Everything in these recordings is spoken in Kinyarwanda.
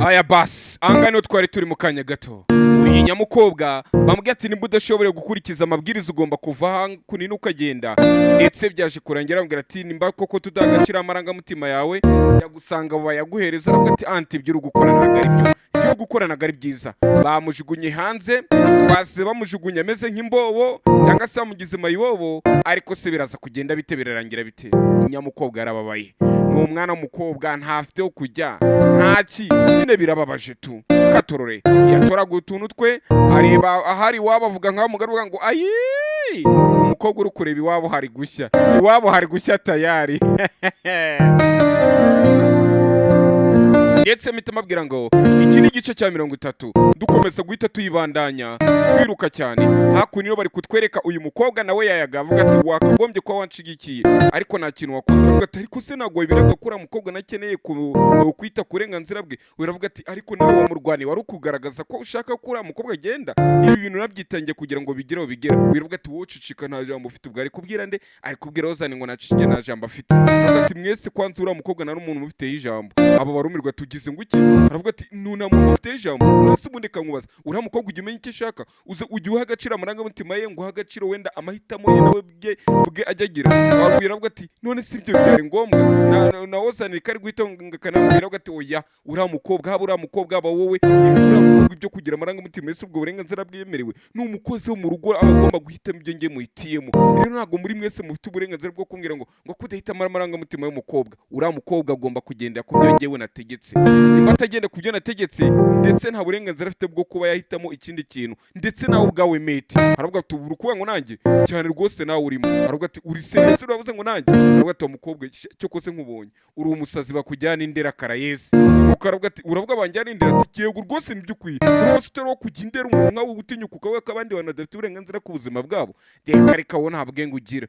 aya basi angano twari turi mu kanya gato uyu nyamukobwa bambwiye ati nimba udashoboye gukurikiza amabwiriza ugomba kuva kunini ukagenda ndetse byaje kurangira bambwira ati nimba koko tudagacira amarangamutima yawe yagusanga bayaguhereza aravuga ati anti ibyo uri gukora ntabwo ari byo ibyo gukora ntabwo ari byiza bamujugunye hanze twase bamujugunye ameze nk'imbobo cyangwa se bamugize mayibobo ariko se biraza kugenda bite birarangira bite nyamukobwa yarababaye ni umwana w'umukobwa ntafite wo kujya ntaki nyine birababaje tu katorore yatoraguye utuntu twe areba ahari iwabo avuga nk'aho mugaruka ngo ayi umukobwa uri kureba iwabo hari gushya tayari ndetse mpita mabwira ngo iki ni igice cya 30 dukomeza guhita tuyibandanya twiruka cyane hakuno bari kutwereka uyu mukobwa nawe yayaga avuga ati wakagombye kuba wanshigikiye ariko nta kintu wakoze avuga ati ariko se nagwa biraga kura mukobwa nakeneye kwita kurenganzira bwe uravuga ati ariko nawe wamurwani wari kugaragaza ko ushaka kura mukobwa agenda ibi bintu nabyitangiye kugira ngo bigereho bigera uravuga ati wowe cicika nta jambo ufite ubwo ari kubwira nde ari kubwira Ozane ngo nacicike nta jambo afite uravuga ati mwese kwanza ura mukobwa na n'umuntu mufite ijambo abo barumirwa tugize nguki aravuga ati nuna muntu mufite ijambo nase ubundi kankubaza ura mukobwa ujye umenya icyo shaka ujye uha agaciro amarangamutima ye ngo uha agaciro wenda amahitamo ye nawe bwe ajyagira wabwira avuga ati none si ibyo byari ngombwa na Ozane kari guhita ngakanabwira avuga ati oya ura mukobwa haba ura mukobwa aba wowe ura mukobwa ibyo kugira amarangamutima yese ubwo burenganzira bwemerewe n'umukozi wo mu rugo abagomba guhitamo ibyo ngiye muhitiyemo rero ntago muri mwese mufite uburenganzira bwo kumbwira ngo kudahitamo amarangamutima y'umukobwa ura mukobwa agomba kugenda ku byo ngewe nategetse niba atagenda ku byo nategetse ndetse nta burenganzira afite bwo kuba yahitamo ikindi kintu ndetse nawe ubwawe mate aravuga ati uri kuvuga ngo nanjye cyane rwose nawe urimo aravuga ati uri serious uravuze ngo nanjye aravuga ati umukobwa cyo kose nkubonye uri umusazi bakujyana indera karayesi nuko aravuga ati uravuga banjyana indera ati yego rwose nibyukwiye rwose utero kujya indera umuntu nkawe gutinyuka ukawe kabandi banadafite uburenganzira ku buzima bwabo reka wo nta bwenge ugira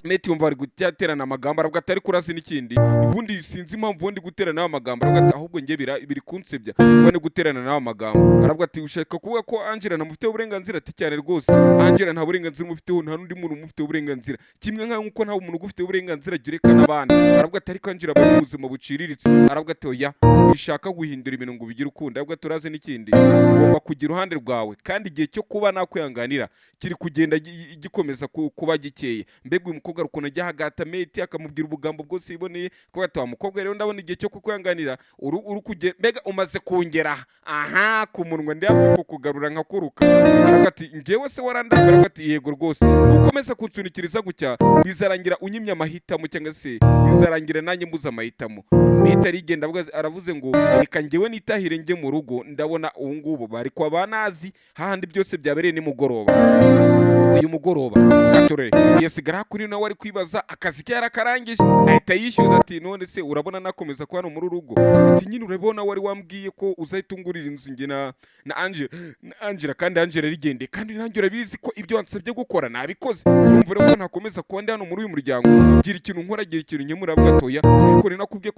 mate yumva ari guterana amagambo aravuga ati ari kurazi n'ikindi ubundi sinzi impamvu ubundi guterana amagambo aravuga ati ahubwo nge biri kunsebya bane guterana nawe amagambo aravuga ati ushaka kuvuga ko Angela namufite uburenganzira ati cyane rwose Angela nta burenganzira mufiteho nta nundi muntu mufite uburenganzira kimwe nkuko nta umuntu ufite uburenganzira gireka nabandi aravuga ati ariko Angela bari ubuzima buciriritse aravuga ati oya wishaka guhindura ibintu ngo bigire ukunda aravuga turaze n'ikindi ngomba kugira uruhande rwawe kandi igihe cyo kuba nakwihanganira kiri kugenda gikomeza kuba gikeye mbega uyu mukobwa rukuno ajya hagata mate akamubwira ubugambo bwose yiboneye ko gatwa mukobwa rero ndabona igihe cyo kukwihanganira uri kugenda mbega umaze kungera aha ku munwa ndi hafi kugarura nkakuruka aravuga ati ngewe se warandambara aravuga ati yego rwose ukomeza kunsunikiriza gutya bizarangira unyimye amahitamo cyangwa se bizarangira nanjye mbuza amahitamo mate arigenda aravuze ngo reka ngewe nitahire nge mu rugo ndabona ubu ngubu bari kwa banazi hahandi byose byabereye nimugoroba uyu mugoroba katorere yasigara kuri nawe ari kwibaza akazi ke yarakarangije ahita yishyuza ati none se urabona nakomeza kwa hano muri rugo ati nyine urabona wari wambwiye ko uzahita ungurira inzu nge na Angela kandi Angela rigende kandi nanjye urabizi ko ibyo wansabye gukora nabikoze urumva rero ko ntakomeza kuba ndi hano muri uyu muryango gira ikintu nkora gira ikintu nkemura bwatoya ariko ni nakubwiye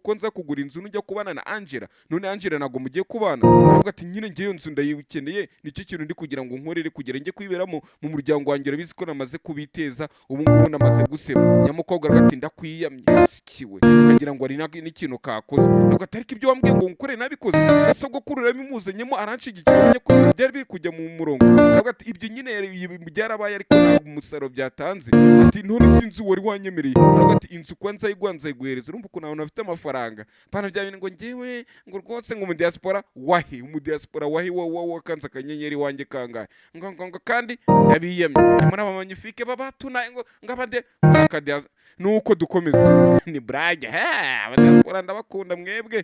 ko nza kugura inzu nujya kubana na Angela none Angela nago mugiye kubana aravuga ati nyine ngeyo nzu ndayikeneye nicyo kintu ndi kugira ngo nkorere kugira nge kwiberamo mu muryango wanjye urabizi ko namaze kubiteza ubu ngubu namaze guseba nyamukobwa aravuga ati ndakwiyamye sikiwe kagira ngo ari n'ikintu kakoze aravuga ati ariko ibyo wambwiye ngo nkore nabikoze gasogokuru ramimuzanyemo aranshigikira ko byari biri kujya mu murongo aravuga ati ibyo nyine byarabaye ariko ntabwo umusaruro byatanze ati none sinzi wari wanyemereye aravuga ati inzu kwanza yiguhereza urumva ko nawe afite amafaranga pana bya bintu ngo ngewe ngo rwose ngo mu diaspora wahi wowe kanza akanyenyeri wanjye kangahe ngo kandi yabiyemye muri aba magnifique babatuna ngo ngabade akadiaza nuko dukomeza ni brage abadiaspora ndabakunda mwebwe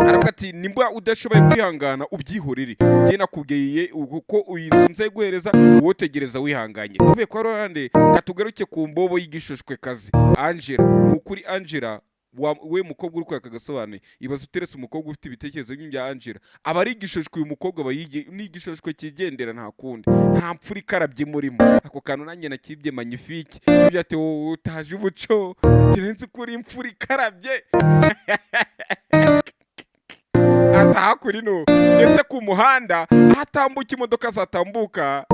aravuga ati nimba udashoboye kwihangana ubyihorere ngiye nakubwiye uko uyinzu nze guhereza wotegereza wihanganye tube kwa Rwanda katugaruke ku mbobo y'igishoshwe kazi Angela nukuri Angela we mukobwa uri kwaka agasobanuye ibaza uteretse umukobwa ufite ibitekerezo bya Angela aba ari igishojwe uyu mukobwa bayige n'igishojwe kigendera nta kundi nta mpfura ikarabye murimo ako kantu nanjye nakibye magnifique ibyo ati utaje ubuco kirenze kuri impfura ikarabye aza hakuri no ndetse ku muhanda ahatambuka imodoka zatambuka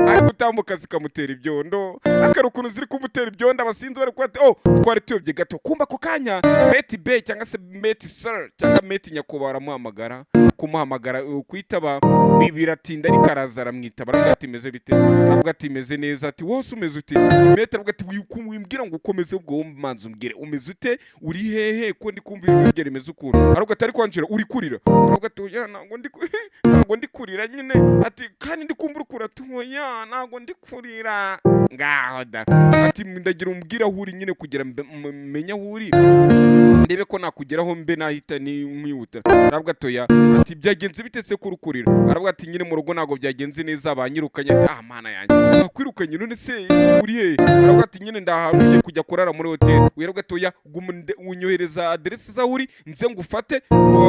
ari gutambuka zikamutera ibyondo, akarukuntu ziri kumutera ibyondo abasinzi bari kwati twari tuyobye gato, kumba ako kanya meti be cyangwa se meti sir cyangwa meti nyakubahwa aramuhamagara, kumuhamagara kwitaba biratinda ariko araza aramwitaba, aravuga ati meze bite, aravuga ati meze neza, ati wose umeze ute, meti aravuga ati wimbwira ngo ukomeze ubwo manzi umbwire umeze ute, uri hehe ko ndi kumva ijwi rye rimeze ukuntu, aravuga ati ariko Angela uri kurira, aravuga ati oya ntabwo ndi kurira nyine, ati kandi ndi kumva urukura, oya ntabwo ndi kurira, ngaho da, ati ndagira umbwira aho uri nyine kugira menye aho uri ndebe ko nakugeraho mbe nahita nkwihuta, aravuga ati oya, ati byagenze bitetse kurukurira, aravuga ati nyine mu rugo ntabwo byagenze neza banyirukanye, ati mana yanjye bakwirukanye none se uri he, aravuga ati nyine ndahantu ngiye kujya kurara muri hoteli, aravuga ati oya unyohereza aderesi zaho uri nze ngufate,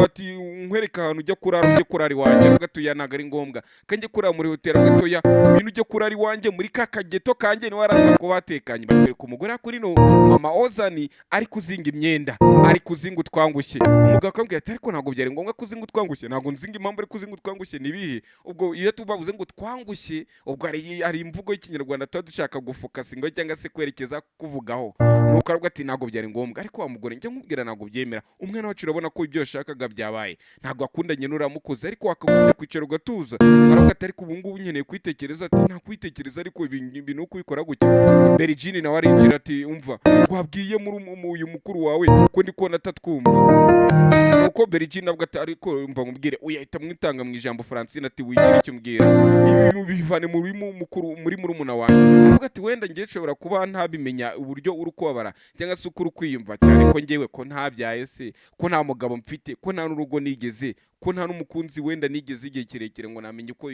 ati nkwereka ahantu ujya kurara ujye kurara iwanjye, aravuga ati oya ntabwo ari ngombwa kanjye kurara muri hoteli, aravuga ati oya ngwino ujye kurara iwanjye muri ka kageto kanjye niwe araza ko batekanye, batwereka umugore kuri no mama Ozani ari kuzinga imyenda, ari kuzinga utwangushye, umugabo akambwira ati ariko ntabwo byari ngombwa kuzinga utwangushye, ntabwo nzinga impamvu ari kuzinga utwangushye nibihe, ubwo iyo tubavuze ngo twangushye ubwo ari imvugo y'ikinyarwanda tuba dushaka gufokasinga cyangwa se kwerekeza kuvugaho, nuko aravuga ati ntabwo byari ngombwa, ariko wa mugore njya nkubwira ntabwo byemera, umwana wacu urabona ko ibyo yashakaga byabaye, ntabwo akundanye n'uramukoze ariko wakagombye kwicara ugatuza, aravuga ati ariko ubu ngubu nkeneye kwitekereza, ati nta kwitekereza ariko ibi ni ukubikora gutya, Berijini nawe arinjira ati umva wabwiye muri uyu mukuru wawe ko ndi kubona atatwumva, nuko Berijini avuga ati ariko mva nkubwire uyahita mwitanga mu ijambo Francine ati wigira icyo umbwira ibi bivane muri murumuna wanjye, aravuga ati wenda ngiye nshobora kuba ntabimenya uburyo uri kubabara cyangwa se uko uri kwiyumva cyane ko ngewe ko ntabyaye se, ko nta mugabo mfite, ko nta n'urugo nigeze, ko nta n'umukunzi wenda nigeze igihe kirekire ngo namenye uko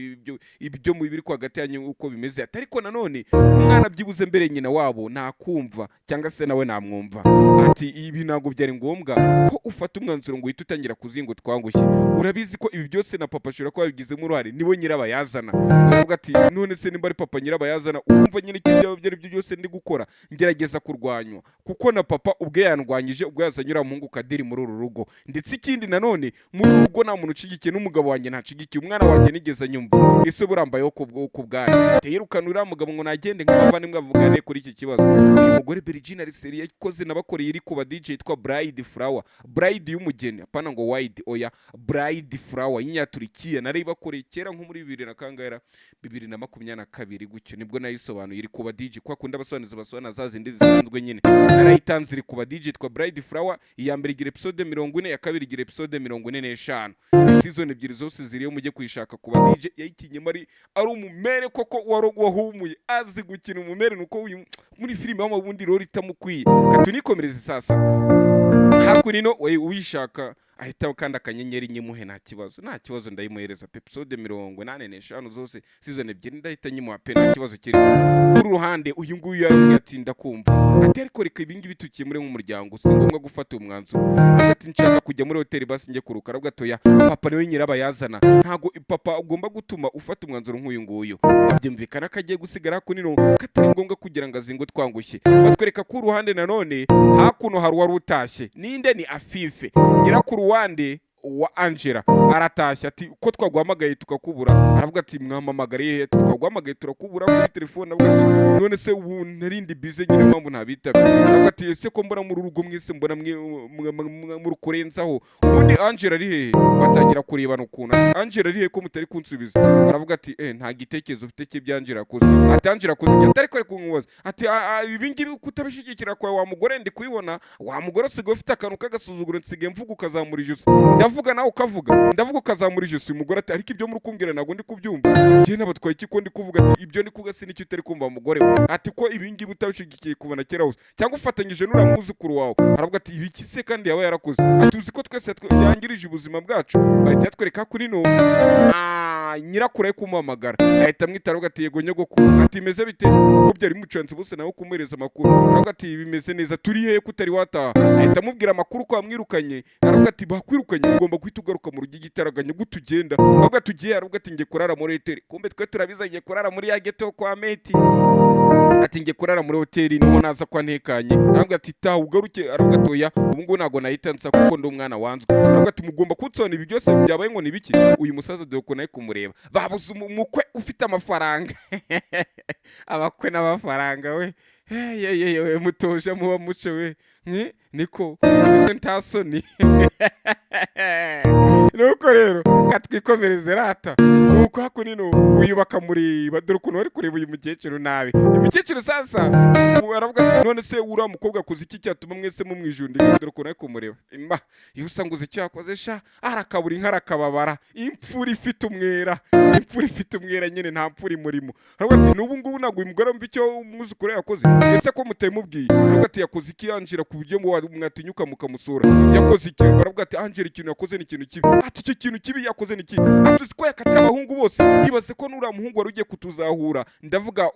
ibyo mu biri kwa hagati yanyu uko bimeze, ati ariko nanone umwana byibuze mbere nyina wabo nakumva cyangwa se nawe namwumva, ati ibi ntabwo byari ngombwa ko ufata umwanzuro ngo uhite utangira kuzinga utwangushye, urabizi ko ibi byose na papa ashobora kuba yabigizemo uruhare, niwe nyirabayazana, aravuga ati none se nimba ari papa nyirabayazana urumva nyine ibyo ari byo byose ndi gukora ngerageza kurwanywa, kuko na papa ubwe yandwanyije ubwo yazanye uriya muhungu Kadiri muri uru rugo, ndetse ikindi nanone muri uru rugo nta muntu ucigikiye, n'umugabo wanjye ntacigikiye, umwana wanjye nigeze nyumva, ese burambayeho ku bwanyu teyirukana uriya mugabo ngo nagende nk'abavandimwe bavugane kuri iki kibazo. Uyu mugore Berijini ari seri yakoze nabakoreye iri kuba DJ yitwa Bride Flower, bride y'umugeni apana ngo wide, oya Bride Flower y'inyaturikiya, nari bakoreye kera nko muri 2022 gutyo nibwo nayisobanuye iri kuba DJ kwa kunda abasobanuzi basobanura za zindi zisanzwe nyine, narayitanze iri kuba DJ yitwa Bride Flower, iya mbere igira episode 40, ya kabiri igira episode 45, season ebyiri zose ziriyo mujye kuyishaka kuba DJ yayikinyemo ari umumere koko wahumuye azi gukina umumere, nuko muri filime y'amabundi rero itamukwiye katunikomereze sasa hakurino uyishaka ahita kandi akanyenyeri nyimuhe nta kibazo ndayimuhereza episode 85 zose season ebyiri ndahita nyimuha pe nta kibazo kiri kuri ruhande. Uyu nguyu yarambwiye ati ndakumva, ati ariko reka ibingi bitukiye muri nk'umuryango si ngombwa gufata umwanzuro, ati nshaka kujya muri hoteli basi njye kuruka, aravuga atoya papa niwe nyirabayazana, ntago papa ugomba gutuma ufata umwanzuro nk'uyu nguyu, abyumvikana ko agiye gusigara hakunino katari ngombwa kugira ngo azingo twangushye. Batwereka ku ruhande nanone hakuno hari wari utashye, ninde ni Afife nyirakuru wande wa Angela aratashye, ati ko twaguhamagaye tukakubura, aravuga ati mwamamagariye twaguhamagaye turakubura kuri telefone, avuga ati none se ubu narindi bize nyine mpamvu ntabitabye, aravuga ati ese ko mbona muri rugo mwese mbona murukurenzaho ubundi Angela ari hehe, batangira kurebana ukuntu Angela ari hehe ko mutari kunsubiza, aravuga ati nta gitekerezo ufite cye by'Angela akoze, ati Angela akoze atari ko kunkubaza, ati ibi ngibi kutabishigikira kwa wa mugore ndi kuyibona, wa mugore usigaye ufite akantu kagasuzuguro nsigaye mvuga ukazamura ijosi, ndavuga nawe ukavuga, ndavuga ukazamura ijosi. Umugore ati ariko ibyo muri kumbwira ntabwo ndi kubyumva, njye nabatwaye iki ko ndi kuvuga, ati ibyo ni kugasi n'icyo utari kumva mugore we, ati ko ibi ngibi utabishigikiye kubona kera hose cyangwa ufatanyije n'uriya mwuzukuru wawe, aravuga ati ibi kise kandi yaba yarakoze, ati uzi ko twese yangirije ubuzima bwacu, bahita yatwereka kuri no nyirakuru ari kumuhamagara ahita amwita, aravuga ati yego nyogoko, ati imeze bite kuko byari mucanze bose nawe kumuhereza amakuru, aravuga ati bimeze neza, turi hehe kutari wataha, ahita amubwira amakuru ko amwirukanye, aravuga ati bakwirukanye ugomba guhita ugaruka mu rugo igitaraganya gutugenda, aravuga tugiye, aravuga ati ngiye kurara muri hoteli, kumbe twe turabiza ngiye kurara muri ya ghetto kwa Meti, ati ngiye kurara muri hoteli niho naza kwa ntekanye, aravuga ati taha ugaruke, aravuga ati oya ubu ngo ntago nahita nsa kuko ndi umwana wanzwe, aravuga ati mugomba kunsona ibi byose byabaye ngo nibiki, uyu musaza dore ko naye kumureba kumureba babuze umukwe ufite amafaranga abakwe n'amafaranga we we mutoje muba muce we niko ese ntasoni nuko rero katwikomereze rata nuko hakunino uyubaka muri baduru kuno bari kureba uyu mukecuru nabi imikecuru sasa aravuga ati none se ura mukobwa kuzi iki cyatuma mwese mu mwijundi baduru kuno ari kumureba imba iyo usanguze icyo yakoze sha arakabura inka arakababara impfuri ifite umwera nyene nta mpfuri murimo aravuga ati nubu ngubu naguye umugore mbi cyo umwuzukuru yakoze ese ko mutemubwiye aravuga ati yakoze iki Angela ku buryo mwatinyuka mukamusura yakoze iki baravuga ati Angela ikintu yakoze ni ikintu kibi ati icyo kintu kibi yakoze ni iki ati ko yakatiye abahungu bose ibaze ko nura muhungu wari ugiye kutuzahura ndavuga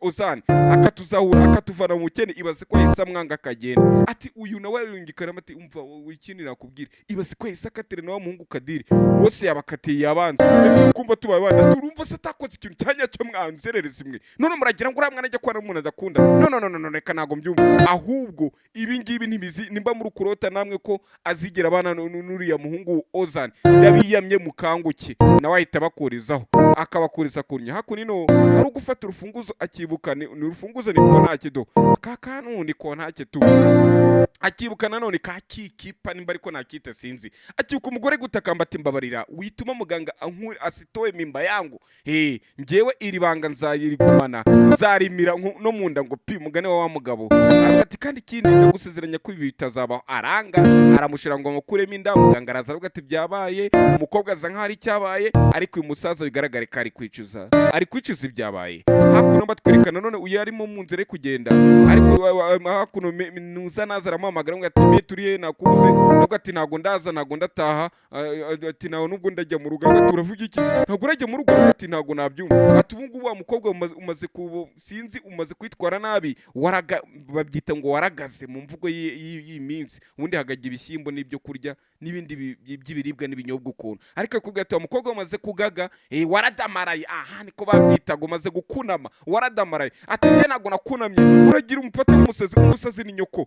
Ozan akatuzahura akatuvana mu mukene ibaze ko yahise amwanga akagenda ati uyu nawe yungikana ati umva wikinira kubwira ibaze ko yahise akatire nawe muhungu Kadiri bose yabakatiye yabanza ese ukumva tubaye banda turumva se atakoze ikintu cyanya cyo mwanzerereza imwe none muragira ngo uramwana ajya kwana umuntu adakunda no reka nago mbyumva ahubwo ibi ngibi ntibizi nimba muri kurota namwe ko azigera abana n'uriya muhungu Ozan yabiyamye mukanguke nawe ahita bakurizaho akabakuriza kunya hakunino hari ugufata urufunguzo akibukane urufunguzo niko ntakido kakanu niko ntakitu akibuka nanone kakikipa nimba ariko nakita sinzi akibuka umugore gutakamba ati mbabarira wituma muganga ankuri asitowe mimba yangu ngewe iri banga nzayirigumana nzarimira no munda ngo pi mugane wa mugabo ati kandi kindi ndagusezeranya ko ibi bitazaba aranga aramushira ngo mukuremo inda muganga araza avuga ati byabaye umukobwa aza nka hari cyabaye ariko uyu musaza bigaragare ko ari kwicuza ibyabaye hakuno batwerekana none uyu arimo mu nzira kugenda ariko hakuno nuza nazara amagara ngo ati me turiye nakuze nubwo ati nago ndaza nago ndataha ati nawe nubwo ndajya mu rugo ati uravuga iki ntago urajya mu rugo ati nago nabyumva ati ubungu wa mukobwa umaze sinzi umaze kwitwara nabi babyita ngo waragaze mu mvugo y'iminsi ubundi hagagira ibishyimbo n'ibyo kurya n'ibindi by'ibiribwa n'ibinyobwa ukuntu ariko akubwira ati umukobwa umaze kugaga waradamaraye aha niko babyitaga umaze gukunama waradamaraye ati njye nago nakunamye uragira umufata umusazi ni nyoko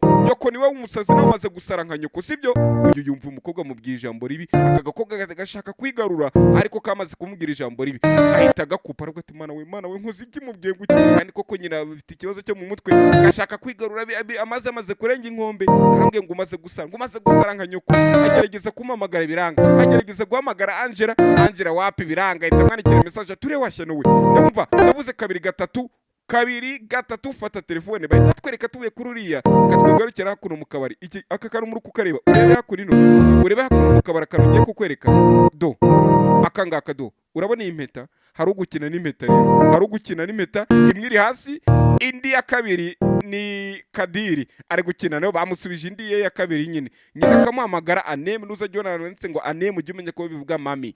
niwe w'umusazi nawe amaze gusara nka nyoko sibyo uyu yumva umukobwa mu bwijambo ribi aka gakobwa gashaka kwigarura ariko kamaze kumubwira ijambo ribi ahita gakupa ariko ati mana we nkoze iki mubwiye guki kandi koko nyina afite ikibazo cyo mu mutwe gashaka kwigarura amaze kurenga inkombe karambwiye ngo umaze gusara nka nyoko agerageza kumamagara biranga agerageza guhamagara Angela wapi biranga ahita mwandikira message ture washyenuwe ndumva ndavuze kabiri gatatu fata telefone bahita twereka tubuye kuri uriya katwigarukira hakuno mu kabari iki aka kari muri kukareba urebe hakuno mu kabari kanugiye kukwereka do akangaka do urabona iyi mpeta hari ugukina n'impeta rero hari ugukina n'impeta imwe iri hasi indi ya kabiri ni Kadiri ari gukina nayo bamusubije indi ye ya kabiri nyine akamuhamagara aneme nuzajya wanditse ngo aneme ujye umenya ko bivuga mami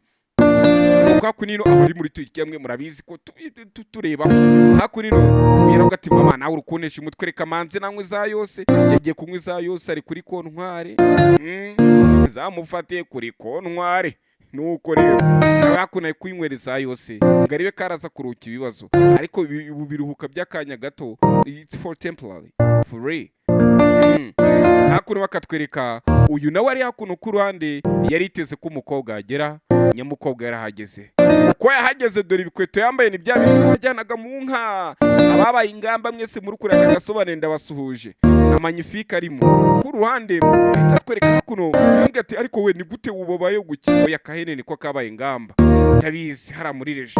hakunino abari muri tuyikemwe murabizi ko tureba hakunino uyaravuga ati mama nawe urukonesha umutwe reka manze nanywe za yose yagiye kunywa za yose ari kuri kontware zamufatiye kuri kontware nuko rero nawe hakunaye kuyinywereza yose ngaribe karaza kuruka ibibazo ariko biruhuka by'akanya gato it's for temporary free hakuno bakatwereka uyu nawe ari hakuno ku ruhande yariteze ko umukobwa agera nyamukobwa yarahageze uko yahageze dore ibikweto yambaye ni bya bintu twajyanaga mu nka ababaye ingamba mwese muri kure agasobanuye ndabasuhuje amagnifique arimo ku ruhande tatwereka hakuno yambwiye ati ariko we ni gute ubabaye gukiyo yakahene niko kabaye ingamba tabizi hara muri reje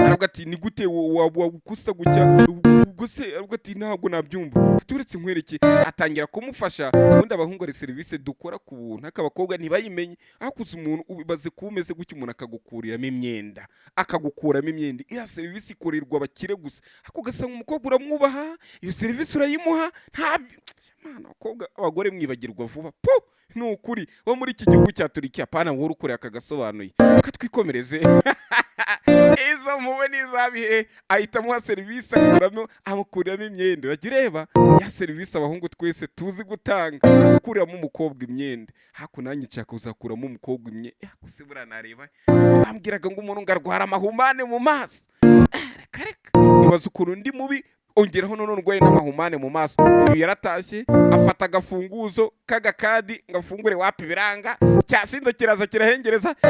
aravuga ati ni gute wagukusa gutya guse aravuga ati ntabwo nabyumva turetse nkwereke atangira kumufasha ubundi abahungore service dukora ku buntu akabakobwa ntibayimenye akuze umuntu ubaze kumeze gutya umuntu akagukuriramo imyenda iriya service ikorerwa abakire gusa ako gasanga umukobwa uramwubaha iyo service urayimuha abakobwa abagore mwibagirwa vuba nukuri wo muri iki gihugu cya Turikiya pana nkuru kure akagasobanuye katwikomereze izo muwe nizabihe ahita muha service amukuriramo imyenda uragireba ya service abahungu twese tuzi gutanga gukuriramo umukobwa imyenda hakunanye cyaka uzakuramo umukobwa imyenda yakuse buranareba bambwiraga ngo umuntu ngarwara amahumane mu maso kareka ibaza ukuntu ndi mubi ongeraho none urwaye n'amahumane mu maso. Uyu yaratashye afata agafunguzo k'agakadi ngafungure wapi biranga, cyasinze kiraza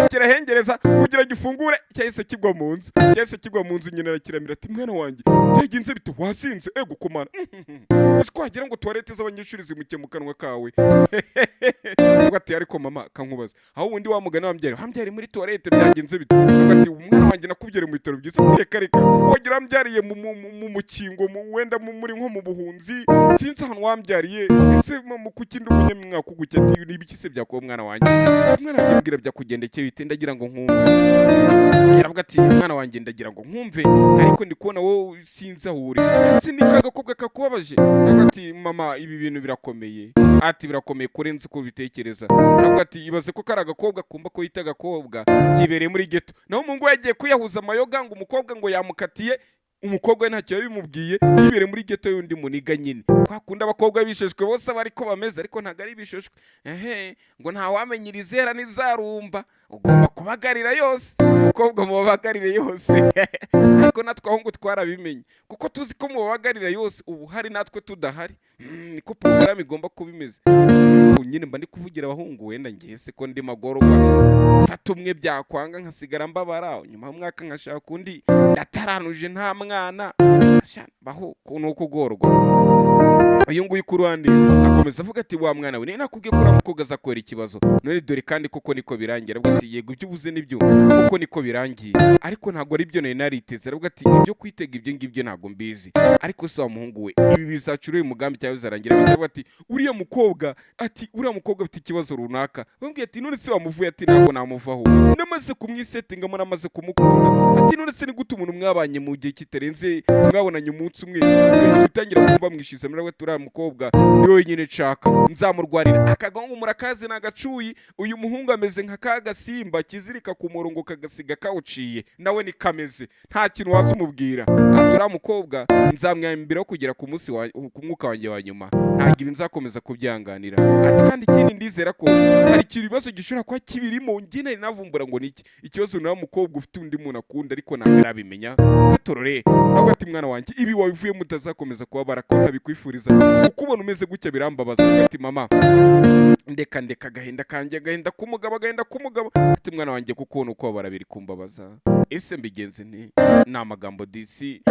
kirahengereza kugira gifungure, cyahise kigwa mu nzu. Nyina arakiramira ati mwana wanjye byagenze bite wasinze gukomana ese ko wagira ngo toilette z'abanyeshuri zimuke mu kanwa kawe. Ati ariko mama kankubaza aho ubundi wamugana wambyariye muri toilette byagenze bite? Ati umwana wanjye nakubyere mu bitaro byiza. Reka wagira wambyariye mu mukingo wenda muri nko mu buhunzi sinzi ahantu wambyariye ese mu kukindi umunyamwaka ugucya ati nibiki se byakuba mwana wanjye? Mwana wanjye mbwira byakugendekeye bite ndagira ngo nkumve. Yaravuga ati mwana wanjye ndagira ngo nkumve ariko ndi kubona wowe sinzi aho uri, ese ni kagakobwa kakubabaje? Yaravuga ati mama ibi bintu birakomeye. Ati birakomeye kurenza uko bitekereza. Yaravuga ati ibaze ko kari agakobwa kumba ko yita agakobwa kibereye muri ghetto, naho umuhungu yagiye kuyahuza amayoga ngo umukobwa ngo yamukatiye, umukobwa ntacyo yabimubwiye, yibere muri ghetto y'undi muniga nyine. Kwakunda abakobwa bisheshwe bose bariko bameze ariko ntago ari bisheshwe. Ngo nta wamenyira izera n'izarumba, ugomba kubagarira yose. Umukobwa mubagarire yose. Ariko natwe ahungu twarabimenye kuko tuzi ko mubagarira yose ubu hari natwe tudahari. Niko program igomba kubimeze. Nyine mba ndi kuvugira abahungu wenda ngiye se ko ndi magorwa fata umwe byakwanga nkasigara mbabara nyuma y'umwaka nkashaka undi ndataranuje nta mwana baho nuko gorwa. Uyu nguyu ku ruhande akomeza avuga ati wa mwana we ni nakubwiye ko uramukoga azakora ikibazo none dore kandi kuko niko birangira. Aravuga ati yego ibyo ubuze nibyo kuko niko birangiye ariko ntago ari byo nariteze. Aravuga ati ibyo kwitega ibyo ngibyo ntago mbizi ariko se wa muhungu we ibi bizacuriye umugambi cyawe zarangira. Aravuga ati uriya mukobwa afite ikibazo runaka. Bambwiye ati none se wamuvuye? Ati ntabwo namuvaho namaze kumwisetingamo namaze kumukunda. Ati none se ni gute umuntu mwabanye mu gihe kitarenze mwabonanye umunsi umwe tutangira kumva mwishize murawe uriya mukobwa ni wenyine nshaka nzamurwanira akagongo murakazi nagacuyi. Uyu muhungu ameze nka kagasimba kizirika ku murongo kagasiga kawuciye nawe ni kameze nta kintu waza umubwira. Ati uriya mukobwa nzamwambiraho kugera ku munsi ku mwuka wanjye wa nyuma ntabwo ibi nzakomeza kubyanganira. Ati kandi ikindi ndizera ko hari ikibazo gishobora kuba kibirimo njye nari navumbura ngo niki ikibazo na mukobwa ufite undi muntu akunda ariko ntabwo arabimenya katorore. Ntabwo ati mwana wanjye ibi wabivuye mutazakomeza kuba barakora ntabikwifuriza kuko ubona umeze gutya birambabaza. Ati mama ndeka agahinda kanjye agahinda k'umugabo. Ati mwana wanjye kuko nuko barabiri kumbabaza ese mbigenze ni amagambo DC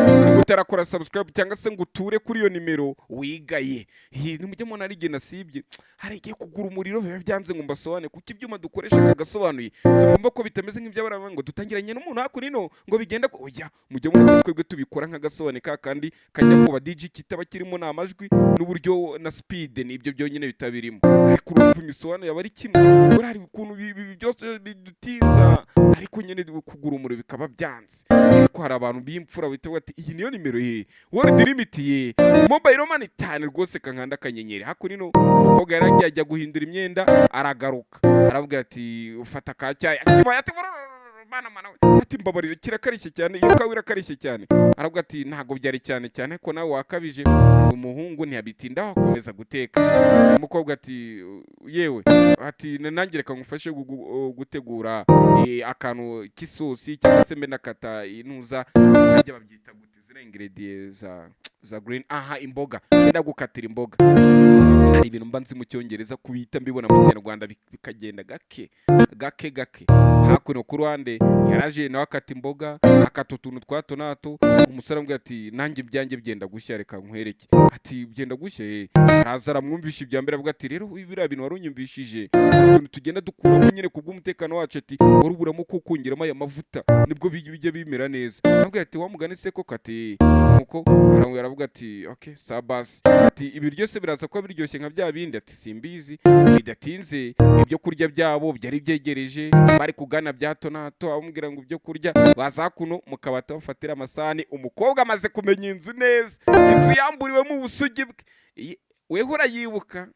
utarakora subscribe cyangwa se ngo uture kuri iyo nimero wigaye nimujye mona rigena sibye hari igiye kugura umuriro biba byanze ngo mbasoane kuko ibyuma dukoresha kagasobanuye simumva ko bitameze nk'iby'abarama ngo dutangiranye n'umuntu hakurino ngo bigenda ko oya mujye muna twebwe tubikora nk'agasobanuye kandi kajya kuba DJ kitaba kirimo n'amajwi n'uburyo na speed n'ibyo byonyine bitabirimo ariko urumva imisoano yaba ari kimwe hari ukuntu byose bidutinza ariko nyine kugura umuriro bikaba byanze. Ariko hari abantu b'imfura bita bati iyi niyo nimero ye world limit ye mobile money cyane rwose kankanda kanyenyeri hakurino. Umukobwa yaragiye ajya guhindura imyenda aragaruka aravuga ati ufata kacyaye ati ati mbabarira kirakarishye cyane iyo kawe irakarishye cyane. Aravuga ati ntago byari cyane ko nawe wakabije. Umuhungu ntiyabitinda akomeza guteka. Umukobwa ati yewe ati nanjye reka ngufashe gutegura akantu k'isosi cyangwa se mena kata intuza ajya babyita gute zira ingredients za green imboga ndenda gukatira imboga. Hari ibintu mbanzi mu cyongereza kubita mbibona mu Kinyarwanda bikagenda gake. Hakuno ku ruhande yaraje nawe akata imboga akata utuntu twato nato. Umusore amubwira ati nanjye byanjye byenda gushya reka nkwereke. Ati byenda gushya araza aramwumvisha ibya mbere avuga ati rero ibira bintu warunyumvishije utuntu tugenda dukuramo nyine kubw'umutekano wacu. Ati waruburamo ko kongiramo aya mavuta nibwo bijya bimera neza. Amubwira ati wamugane se ko kati nuko aravuga ati okay sabas. Ati ibiryo se biraza ko biryoshye nka bya bindi. Ati simbizi bidatinze ibyo kurya byabo byari byegereje bari kugana bya tonato. Amubwira ngo ibyo kurya bazakuno mukabata bafatira amasani. Umukobwa amaze kumenya inzu neza inzu yamburiwemo ubusugi bwe weho urayibuka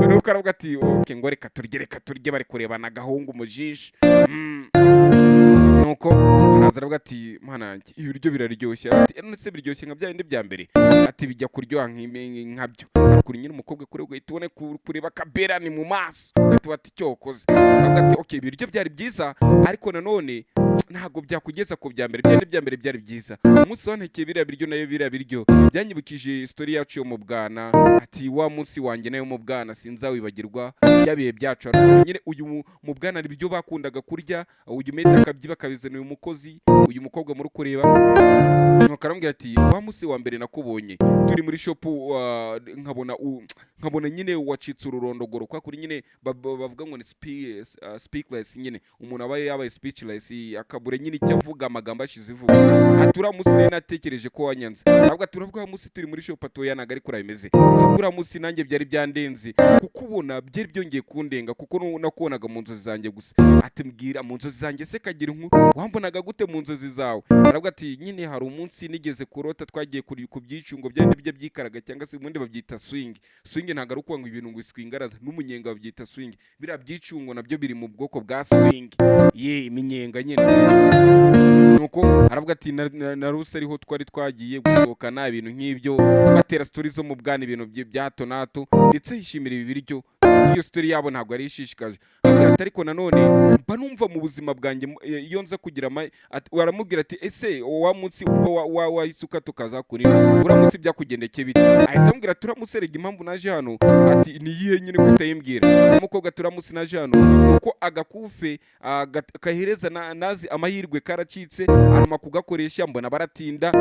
nuko aravuga ati okay ngo reka turye bari kurebana agahungu mu jisho. Nuko araza aravuga ati mana yanjye ibiryo biraryoshye. Ati none biryoshye nka bya bindi bya mbere. Ati bijya kuryoha nkabyo. Ariko nyine umukobwa kure ugahita ubone kureba kaberani mu maso ugahita bati cyokoze. Aravuga ati okay ibiryo byari byiza ariko nanone ntago byakugeza ku bya mbere. Bya mbere byari byiza. Umunsi wantekeye biriya biryo nayo biriya biryo byanyibukije story yacu yo mu bwana, ati wa munsi wanjye nayo mu bwana sinzawibagirwa, byabiye byacu. Nyine uyu mu bwana ibiryo bakundaga kurya, uyu meta akabyiba kabizana uyu mukozi, uyu mukobwa muri kureba, nuko arambwira ati wa munsi wa mbere nakubonye turi muri shop, nkabona nyine wacitse ururondogoro kwa kuri nyine bavuga ngo ni speakless, nyine umuntu aba yabaye speechless, akabure nyine icyo avuga, amagambo ashize ivuga. Atura munsi nari natekereje ko wanyanze, ntabwo turabwa munsi turi muri shop atoya naga ariko urabimeze. Akura munsi nanjye byari byandenze kuko ubona byari byongeye kundenga, kuko nakubonaga mu nzozi zanjye gusa. Ati mbwira mu nzozi zanjye se kagira inkuru, wambonaga gute mu nzozi zawe? Aravuga ati nyine hari umunsi nigeze kurota twagiye ku byicungo byandi bijya byikaraga, cyangwa se ubundi babyita swing. Swing ntago ari uko ngo ibintu ngo swingaraza, n'umunyenga babyita swing. Biriya byicungo nabyo biri mu bwoko bwa swing, iminyenga nyine. Nuko aravuga ati na Rusi ariho twari twagiye gusohokana ibintu nk'ibyo, batera story zo mu bwana, ibintu bya hato na hato, ndetse yishimira ibi biryo. Iyo story yabo ntabwo ari ishishikaje. Ariko nanone mba numva mu buzima bwanjye iyo nza kugira waramubwira ati ese wa munsi ubwo wahisuka tukaza kuri uramunsi byakugendeke bite? Ahita ambwira turamuserega impamvu naje hano, ati niyihe nyine kutayimbwira. Umukobwa turamusi naje hano nuko agakufe kahereza nazi amahirwe karacitse, hanyuma kugakoresha mbona baratinda,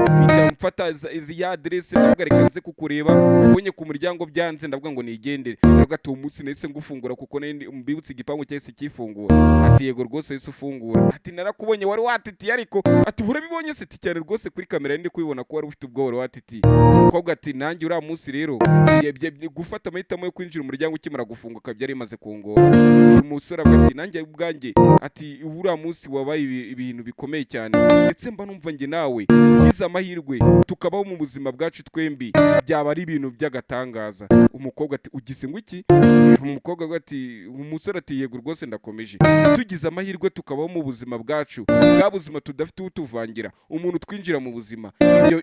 mfata izi adresse ndavuga reka nze kukureba, ubonye ku muryango byanze ndavuga ngo nigendere. Ndavuga ati umunsi nahise ngufungura kuko mbibutse igipangu cyahise kifungura. Ati yego rwose yahise ufungura. Ati narakubonye wari watitiye, ariko ati urabibonye se cyane rwose kuri kamera ndi kubibona ko wari ufite ubwo wari watitiye. Umukobwa ati nanjye uriya munsi rero gufata amahitamo yo kwinjira umuryango ukimara gufunguka byari bimaze kungora. Umusore avuga ati nanjye ubwanjye ati uriya munsi wabaye ibintu bikomeye cyane, ndetse mba numva njye nawe gize amahirwe tukabaho mu buzima bwacu twembi byaba ari ibintu by'agatangaza. Umukobwa ati ugize ngo iki? Umukobwa ati umusore ati yego rwose ndakomeje, tugize amahirwe tukabaho mu buzima bwacu, bwa buzima tudafite utuvangira, umuntu twinjira mu buzima,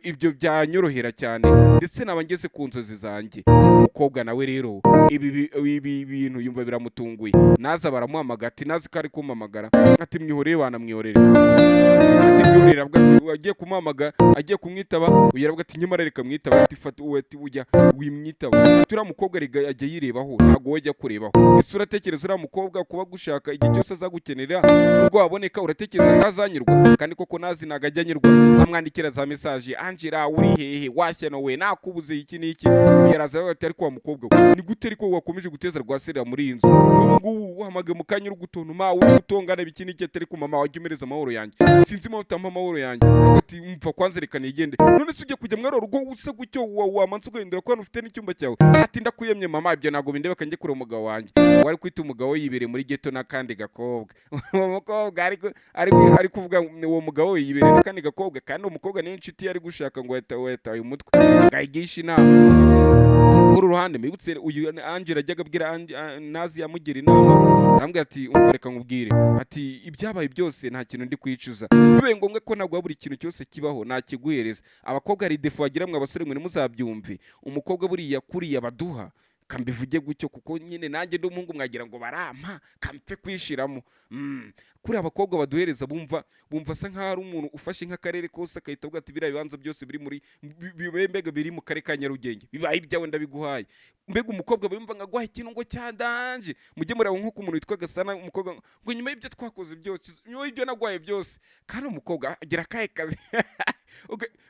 ibyo byanyorohera cyane, ndetse naba ngeze ku nzozi zanjye. Umukobwa nawe rero ibi bintu yumva biramutunguye, naza baramuhamagara, ati nazi ko ari kumpamagara, ati mwihorere wanamwihorere, ati mwihorere. Avuga ati agiye kumuhamagara, agiye kumwitaba, uyaravuga ati nyamara reka mwitaba, ati fata ujya wimwitaba. Turiya mukobwa ajya yirebaho, ntabwo wajya kurebaho isura. Tekereza uriya mukobwa kuba gushaka igihe cyose azagukenera, nubwo waboneka uratekereza ko azanyurwa, kandi koko nazi ntago ajya anyurwa. Amwandikira za message, Angela uri hehe, washyano we nakubuze iki n'iki. Yaraza ati ariko wa mukobwa ni gute ariko wakomeje guteza rwaserera muri iyi nzu, n'ubu uhamagaye mu kanya uri gutontoma, uri gutongana biki n'iki, atari ku mama wajya umereza amahoro yanjye, sinzi impamvu utampa amahoro yanjye. Ati mva kwanza reka nigende. None se ugiye kujya mwaro rugo usa gutyo wamanza uguhindura ko ufite n'icyumba cyawe? Ati ndakuyemye mama, ibyo ntabwo bindeba, kanjye kure umugabo wanjye. Wari kwita umugabo yibereye muri ghetto n'akandi gakobwa. Uwo mukobwa ari kuvuga uwo mugabo yibereye n'akandi gakobwa, kandi uwo mukobwa ni inshuti yari gushaka ngo wetaye umutwe ngayigisha inama. Kuri ruhande mibutse uyu Angela ajyaga abwira nazi yamugira inama, arambwira ati umva reka nkubwire, ati ibyabaye byose nta kintu ndi kwicuza, bibaye ngombwa ko nagwa buri kintu cyose kibaho nakiguhereza. Abakobwa hari defo bagira mwe abasore mwe muzabyumve, umukobwa buriya kuriya baduha kambivuge gutyo, kuko nyine nanjye ndi umuhungu mwagira ngo barampa kampe kwishiramo. Kuri abakobwa baduhereza bumva asa nkaho ari umuntu ufashe nk'akarere kose akahita avuga ati biriya bibanza byose biri muri mbega biri mu karere ka Nyarugenge bibaye ibyawe ndabiguhaye. Mbega umukobwa bumva ngagwaha ikintu ngo cyandanje, mujye mureba nko ku muntu witwa Gasana, umukobwa ngo nyuma y'ibyo twakoze byose, nyuma y'ibyo nagwaye byose, kandi umukobwa agira akahe kazi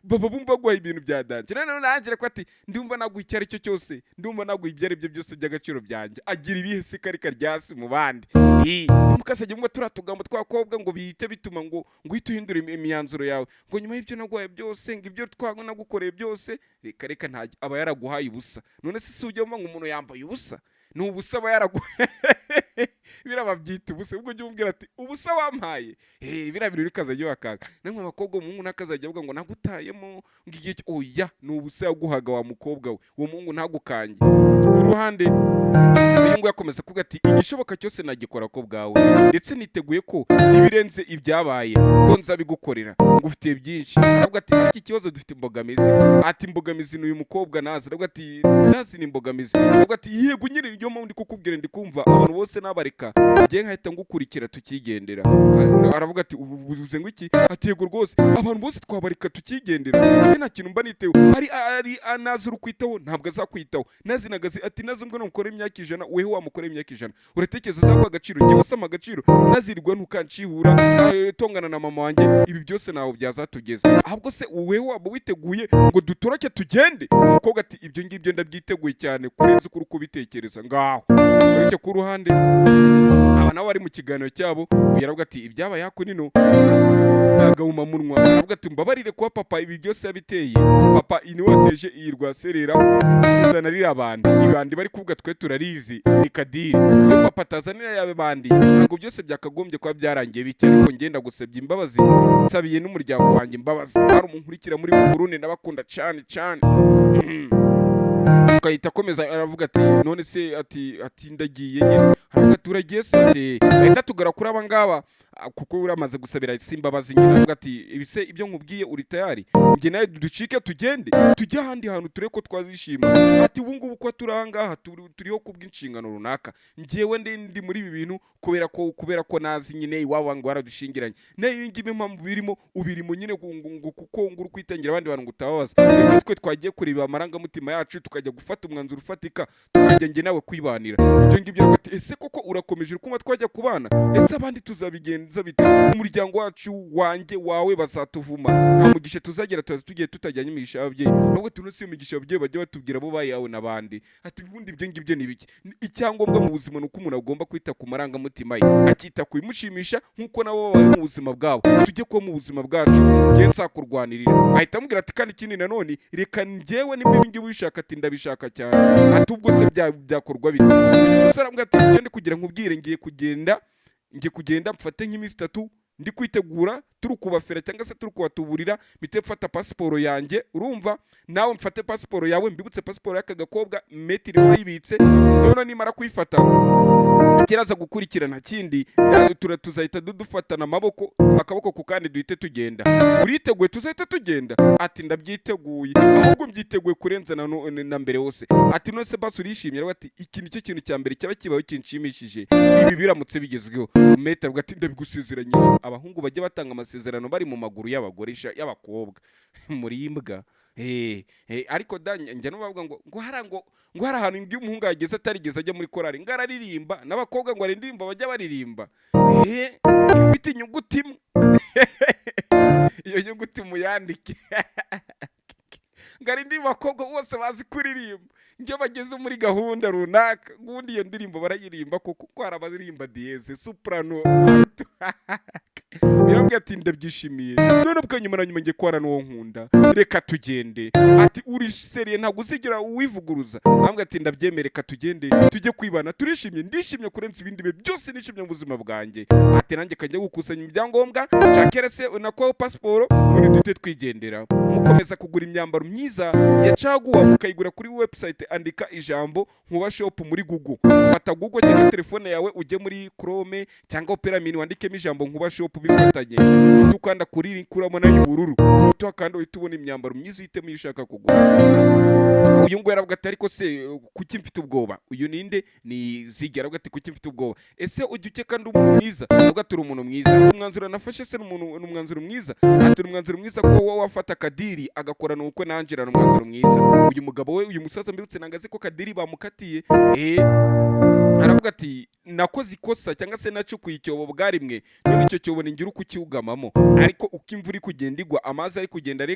baba bumva gwaye ibintu byadanje. None nanjye ko ati ndumva naguha icyo ari cyo cyose, ndumva naguha ibyo ari byo byose by'agaciro byanjye. Agira ibihe se kari karyasi mu bandi, mukasajya mumwe turatugamba twakobwa ngo bihite bituma ngo uhite uhindura imyanzuro yawe, ngo nyuma y'ibyo nagwaye byose, ngo ibyo nagukoreye byose, reka ntajya aba yaraguhaye ubusa. None se ujya ngo umuntu yambaye ubusa, ni ubusa aba yaraguhaye birababyita ubusa. Ubwo ujye umubwira ati ubusa wampaye, biriya bintu bikazajya wakaga. Namwe abakobwa umuhungu nakazajya avuga ngo nagutayemo ngiye, oya ni ubusa yaguhaga wa mukobwa we, uwo muhungu ntagukanye. Ku ruhande uyu nguyu akomeza kuvuga ati igishoboka cyose nagikora ko bwawe ndetse niteguye ko ibirenze ibyabaye ko nzabigukorera ngufitiye byinshi. Aravuga ati iki kibazo dufite imbogamizi. Ati imbogamizi n'uyu mukobwa nazi. Aravuga ati nazi ni imbogamizi. Aravuga ati yego nyine niyo mpamvu ndi kukubwira ndi kumva abantu bose nabareka ngiye nkahita ngukurikira tukigendera. Aravuga ati uvuze ngo iki? Ati yego rwose abantu bose twabareka tukigendera njye nta kintu mba niteho ari nazi urukwitaho ntabwo azakwitaho nazi nagazi. Ati nazi mbwo numukora imyaka 100 weho wamukora imyaka 100 uratekereza azaguha agaciro njye basama agaciro nazirirwa ntukancihura tongana na mama wanjye ibi byose naho byazatugeza ahubwo se weho waba witeguye ngo dutoroke tugende? Umukobwa ati ibyo ngibyo ndabyiteguye cyane kurenza uko kubitekereza ngaho ureke ku ruhande. Aba nabo bari mu kiganiro cyabo yaravuga ati ibyabaye hako nino ntagahuma munwa. Aravuga ati mbabarire kuba papa ibi byose yabiteye papa ini wateje iyi rwaserera kuzana rira ibandi bari kuvuga twe turarizi ni kadiri iyo papa atazanira yabe bandi ntabwo byose byakagombye kuba byarangiye bike. Ariko ngenda gusebya imbabazi nsabiye n'umuryango wanjye imbabazi hari umuntu nkurikira muri Burundi nabakunda cyane akahita akomeza aravuga ati none se ati ndagiye nyine. Aravuga ati uragiye se? Ati ahita tugara kuri aba ngaba kuko uramaze gusabira simbabazi nyine. Aravuga ati ibise ibyo nkubwiye uri tayari njye nawe ducike tugende tujye ahandi hantu ture ko twazishima. Ati ubu ngubu ko turangaha turiho kubw'inshingano runaka njyewe ndi muri ibi bintu kubera ko nazi nyine iwabo ngo baradushingiranye nayo ngiye impamvu birimo ubirimo nyine kuko nguru kwitangira abandi bantu ngutababaza. Ese twe twagiye kureba amarangamutima yacu tukajya gufata umwanzuro ufatika tukajya njye nawe kwibanira ibyo ngibyo. Ati ese koko urakomeje kuma twajya kubana ese abandi tuzabigenza bite? Umuryango wacu wanjye wawe bazatuvuma nta mugisha tuzagera tugiye tutajyanye imigisha y'ababyeyi nubwo tunose imigisha y'ababyeyi bajya batubwira bo bayawe nabandi. Ati ubundi ibyo ngibyo ni biki? Icyangombwa mu buzima nuko umuntu agomba kwita ku marangamutima ye akita kubimushimisha nkuko nabo babaye mu buzima bwabo tujye ko mu buzima bwacu ngiye nsakurwanirira. Ahita amubwira ati kandi ikindi nanone reka njyewe nimba ibi ngibi ubishaka ati ndabishaka cyane. Ati ubwo se byakorwa bite? Umusore amubwira ati ngende kugira nkubwire ngiye kugenda mfate nk'iminsi 3 ndi kwitegura turi kubafera cyangwa se turi kubatuburira mite mfata pasiporo yanjye urumva nawe mfate pasiporo yawe mbibutse pasiporo y'aka gakobwa metiri wayibitse none nimara kuyifata kiraza gukurikirana kindi tuzahita dufatana akaboko ku kandi duhite tugenda. Uriteguye tuzahita tugenda? Ati ndabyiteguye ahubwo mbyiteguye kurenza na mbere hose. Ati none se basi urishimye? Ati iki nicyo kintu cya mbere cyaba kibaho kinshimishije ibi biramutse bigezweho. Meta avuga ati ndabigusezeranyije abahungu bajye batanga amasezerano bari mu maguru y'abagore y'abakobwa muri imbwa. Ariko njya nubavuga ngo hari ahantu ngiye umuhungu yageze atarigeze ajya muri korari ngararirimba n'abakobwa ngo arindirimba bajya baririmba ifite inyuguti imwe iyo nyuguti muyandike ngari ndi bakobwa bose bazi kuririmba njye bageze muri gahunda runaka gundi iyo ndirimbo barayirimba kuko hari abaririmba dieze soprano yarambwiye ati ndabyishimiye none bwanyuma ngiye kwana n'uwo nkunda reka tugende. Ati uri seriye ntabwo uzigira uwivuguruza? Arambwiye ati ndabyemere reka tugende tujye kwibana turishimye ndishimye kurenza ibindi bihe byose nishimye mu buzima bwanjye. Ati nanjye kajya gukusanya ibyangombwa cyakerese nako pasiporo muri dute twigendera. Mukomeza kugura imyambaro myiza ya caguwa mukayigura kuri website andika ijambo nkuba shop muri Google. Fata Google cyangwa telefone yawe ujye muri Chrome cyangwa Opera Mini wandikemo ijambo nkuba shop bifatanye dukanda kuri link urabona y'ubururu kandi uhita ubona imyambaro myiza uhitemo iyo ushaka kugura. Uyu ngo yaravuga ati ariko se kuki mfite ubwoba? Uyu ninde? Ni Zigera avuga ati kuki mfite ubwoba? Ese ujye ukeka ndi umuntu mwiza? Avuga ati uri umuntu mwiza. Umwanzuro nafashe se n'umwanzuro mwiza? Ati umwanzuro mwiza ko wowe wafata kadiri agakorana uko nanjira n'umwanzuro mwiza. Uyu mugabo we uyu musaza mbirutse nangaze ko kadiri bamukatiye aravuga ati nakoze ikosa cyangwa se nacukuye icyobo bwarimwe none icyo cyobo ningira uko kiugamamo ariko uko imvura kugenda igwa amazi ari kugenda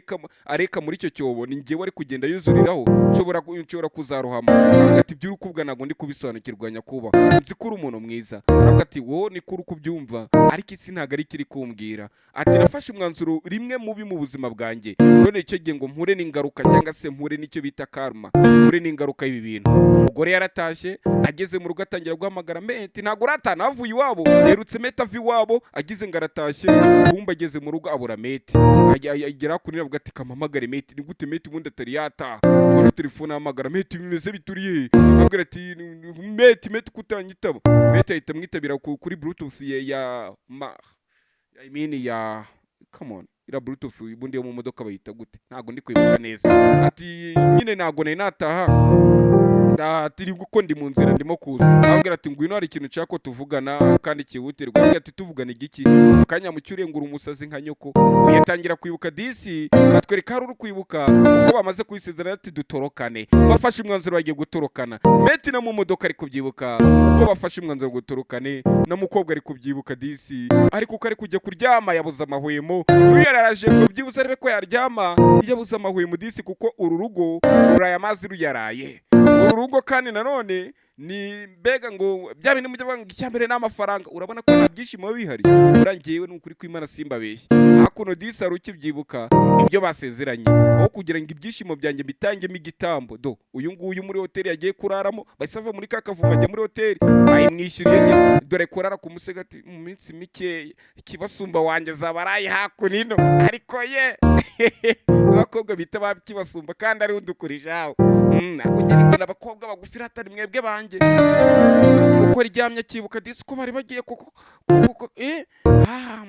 areka muri icyo cyobo ni ngewe ari kugenda yuzuriraho nshobora kuzarohama. Aravuga ati by'uri kubwa nago ndi kubisobanukirwa nyakuba nzi ko uri umuntu mwiza. Aravuga ati wowe ni kuri kubyumva ariko isi ntago ari kiri kumbwira. Ati nafashe umwanzuro rimwe mubi mu buzima bwanjye none icyo gihe ngo mpure n'ingaruka cyangwa se mpure n'icyo bita karma mpure n'ingaruka y'ibi bintu. Umugore yaratashye ageze mu rugo atangira guhamagara meti ntago uratana avuye iwabo yerutse meti ava iwabo agize ngo aratashye bumba ageze mu rugo abura meti agera kuri avuga ati kamamagare meti ni gute meti ubundi atari yataha ubona telefone ahamagara meti bimeze bituriye abwira ati meti kutanyitaba meti ahita amwitabira kuri bluetooth ya come on ira bluetooth ubundi yo mu modoka bayita gute ntago ndi kwibuka neza ati nyine ntago nari nataha tiri guko ndi mu nzira ndimo kuza abwira ati ngwino hari ikintu cyako tuvugana kandi kihutirwa abwira ati tuvugana igiki akanya mu cyurengura umusazi nka nyoko uyatangira kwibuka disi batwereka hari uri kwibuka uko bamaze kwisezerana ati dutorokane bafashe umwanzuro bagiye gutorokana meti na mu modoka ari kubyibuka uko bafashe umwanzuro gutorokane na mukobwa ari kubyibuka disi ariko uko ari kujya kuryama yabuze amahwemo uyararaje ngo byibuze arebe ko yaryama yabuze amahwemo disi kuko uru rugo ruraya amazi ruyaraye uru rugo kandi nanone ni mbega ngo bya bintu mujya banga icyambere n'amafaranga urabona ko nta byishimo bihari urangiyewe n'ukuri kw'Imana simbabeshye hakuno disa rukibyibuka ibyo basezeranye aho kugira ngo ibyishimo byanjye bitangemo igitambo do uyu nguyu muri hoteli yagiye kuraramo basava muri kakavuma ajya muri hoteli ayimwishyuriye dore kurara ku musegati mu minsi mike kibasumba wanjye zabaraye hakunino ariko ye abakobwa bita bakibasumba kandi ari udukurishaho akujya ariko n'abakobwa bagufira atari mwebwe banjye uko ryamye kibuka disi ko bari bagiye kuko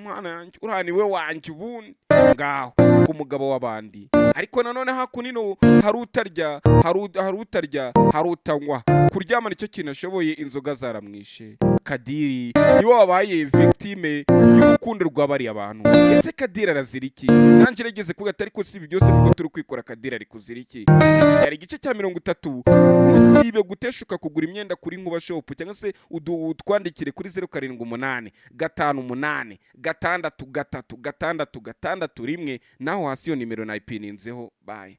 mwana yanjye uraniwe wanjye ubundi ngaho ku mugabo w'abandi ariko nanone hakunino hari utanywa kuryama nicyo kintu ashoboye inzoga zaramwishe Kadiri niwe wabaye victime y'urukundo rw'abari abantu ese Kadiri arazira iki nanjye regeze kuga atari ko si byose nubwo turi kwikora Kadiri ari kuzira iki iki cyari igice cya 30 usibe guteshuka kugura imyenda kuri Nkuba shop cyangwa se utwandikire kuri 078 58 6 6 1 naho hasi yo nimero nayipininzeho bye.